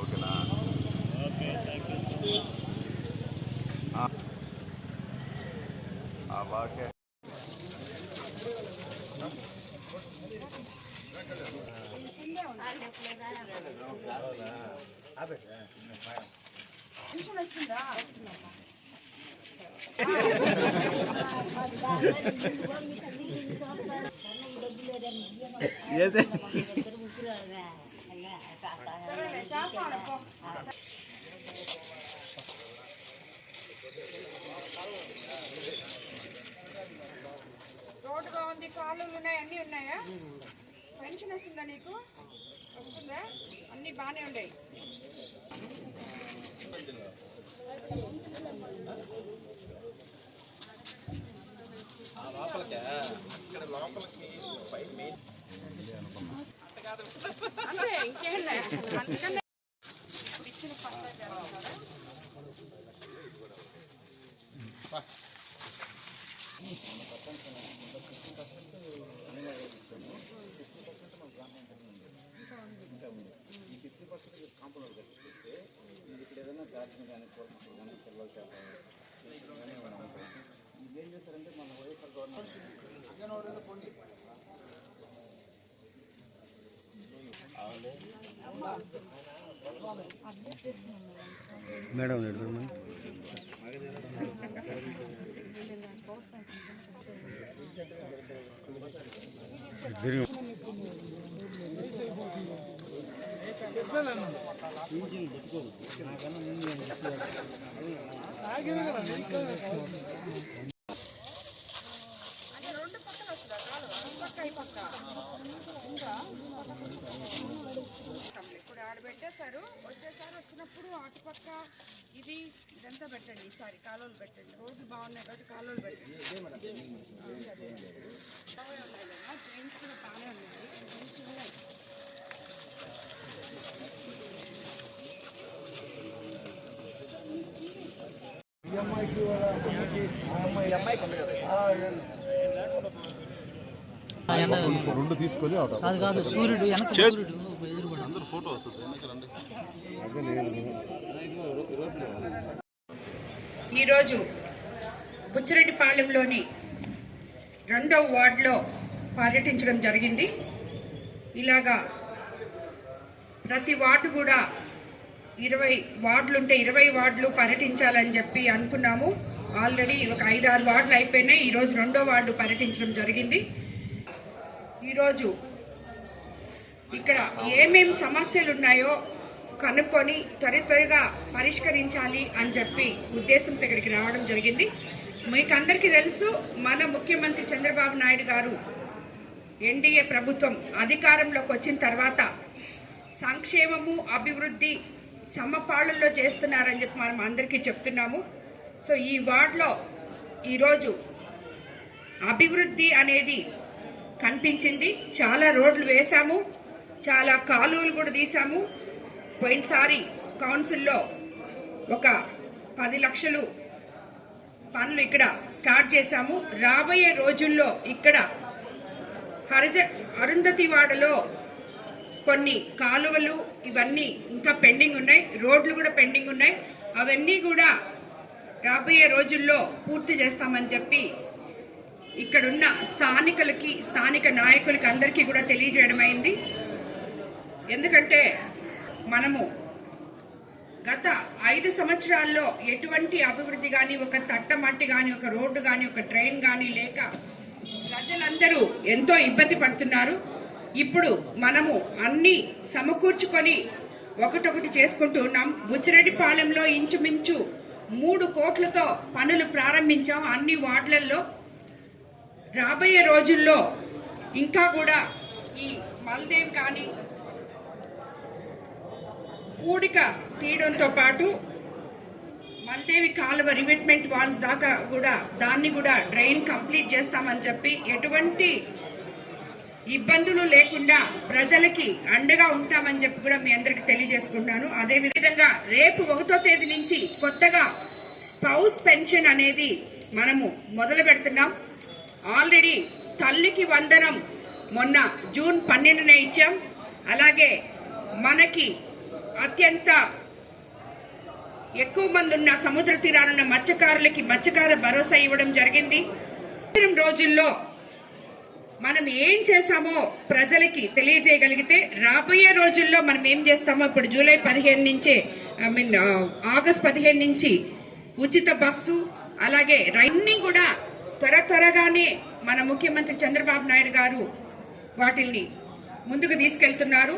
ఓకేనా? Okay, thank you. Okay. Road బాగుంది, కాలువలు ఉన్నాయి, అన్నీ ఉన్నాయా? పెన్షన్ వస్తుందా నీకు? వస్తుందా? అన్నీ బాగానే ఉన్నాయి. అంటే ఇంకేం అందుకనే ఇచ్చిన పనులు జరుగుతారా? మేడం ఇప్పుడు ఆడబెట్టేశారు. వచ్చినప్పుడు అటుపక్క ఇదంతా పెట్టండి. ఈసారి కాలువలు పెట్టండి. రోజు బాగున్నాయి కాబట్టి కాలువలు పెట్టండి. ట్రైన్స్ కూడా బాగానే ఉన్నాయి. రెండు తీసుకొని కాదు సూర్యుడు అందరూ ఫోటో వస్తుంది. ఈరోజు బుచ్చిరెడ్డిపాళెంలోని 2వ వార్డులో పర్యటించడం జరిగింది. ఇలాగా ప్రతి వార్డు కూడా 20 వార్డులుంటే 20 వార్డులు పర్యటించాలని చెప్పి అనుకున్నాము. ఆల్రెడీ ఒక 5-6 వార్డులు అయిపోయినాయి. ఈరోజు 2వ వార్డు పర్యటించడం జరిగింది. ఈరోజు ఇక్కడ ఏమేమి సమస్యలు ఉన్నాయో కనుక్కొని త్వరగా పరిష్కరించాలి అని చెప్పి ఉద్దేశంతో ఇక్కడికి రావడం జరిగింది. మీకు అందరికీ తెలుసు, మన ముఖ్యమంత్రి చంద్రబాబు నాయుడు గారు ఎన్డీఏ ప్రభుత్వం అధికారంలోకి వచ్చిన తర్వాత సంక్షేమము అభివృద్ధి సమపాళల్లో చేస్తున్నారని చెప్పి మనం అందరికీ చెప్తున్నాము. సో ఈ వార్డులో ఈరోజు అభివృద్ధి అనేది కనిపించింది. చాలా రోడ్లు వేశాము, చాలా కాలువలు కూడా తీసాము. పోయినసారి కౌన్సిల్లో ఒక 10 లక్షలు పనులు ఇక్కడ స్టార్ట్ చేశాము. రాబోయే రోజుల్లో ఇక్కడ అరుంధతి వాడలో కొన్ని కాలువలు ఇవన్నీ ఇంకా పెండింగ్ ఉన్నాయి. రోడ్లు కూడా పెండింగ్ ఉన్నాయి. అవన్నీ కూడా రాబోయే రోజుల్లో పూర్తి చేస్తామని చెప్పి ఇక్కడున్న స్థానిక నాయకులకి అందరికీ కూడా తెలియజేయడం అయింది. ఎందుకంటే మనము గత 5 సంవత్సరాల్లో ఎటువంటి అభివృద్ధి కానీ, ఒక తట్టమట్టి కానీ, ఒక రోడ్డు కానీ, ఒక డ్రైన్ కానీ లేక ప్రజలందరూ ఎంతో ఇబ్బంది పడుతున్నారు. ఇప్పుడు మనము అన్ని సమకూర్చుకొని ఒకటొకటి చేసుకుంటూ ఉన్నాం. బుచ్చిరెడ్డిపాళెంలో ఇంచుమించు 3 కోట్లతో పనులు ప్రారంభించాం అన్ని వార్డులలో. రాబోయే రోజుల్లో ఇంకా కూడా ఈ మల్దేవి కానీ పూడిక తీయడంతో పాటు మల్దేవి కాలువ రివిట్మెంట్ వాల్స్ దాకా కూడా దాన్ని కూడా డ్రైన్ కంప్లీట్ చేస్తామని చెప్పి ఎటువంటి ఇబ్బందులు లేకుండా ప్రజలకి అండగా ఉంటామని చెప్పి కూడా మీ అందరికి తెలియజేసుకుంటున్నాను. అదే విధంగా రేపు 1వ తేదీ నుంచి కొత్తగా స్పౌస్ పెన్షన్ అనేది మనము మొదలు పెడుతున్నాం. ఆల్రెడీ తల్లికి వందనం మొన్న జూన్ 12న ఇచ్చాం. అలాగే మనకి అత్యంత ఎక్కువ మంది ఉన్న సముద్ర తీరాలున్న మత్స్యకారులకి మత్స్యకార భరోసా ఇవ్వడం జరిగింది. రోజుల్లో మనం ఏం చేశామో ప్రజలకి తెలియజేయగలిగితే రాబోయే రోజుల్లో మనం ఏం చేస్తామో ఇప్పుడు జూలై 15 నుంచే ఆగస్ట్ 15 నుంచి ఉచిత బస్సు అలాగే అన్నీ కూడా త్వరగానే మన ముఖ్యమంత్రి చంద్రబాబు నాయుడు గారు వాటిల్ని ముందుకు తీసుకెళ్తున్నారు.